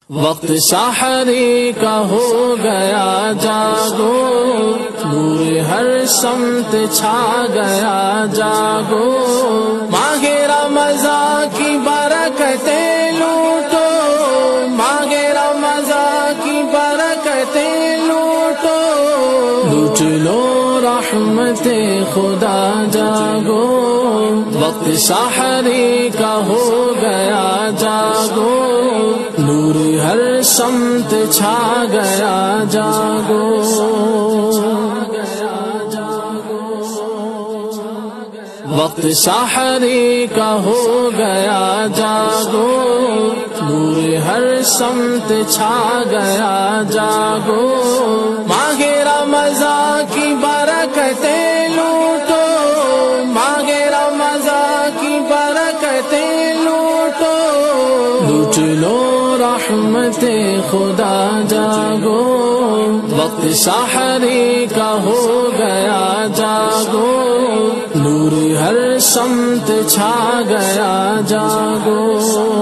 وقت سحری کا ہو گیا جاگو، نور ہر سمت چھا گیا جاگو، ماہ رمضان کی برکتیں لوٹو، ماہ رمضان کی برکتیں لوٹو، لوٹ لو رحمت خدا جاگو، وقت سحری کا ہو گیا جاگو، نور ہر سمت چھا گیا جاگو، وقت سحری کا ہو گیا جاگو، نور ہر سمت چھا گیا جاگو، ماہ رمضان کی برکتیں لوٹو، ماہ رمضان کی برکتیں لوٹو، لوٹ لو رحمت خدا جاگو، وقت سحری کا ہو گیا جاگو، نور ہر سمت چھا گیا جاگو۔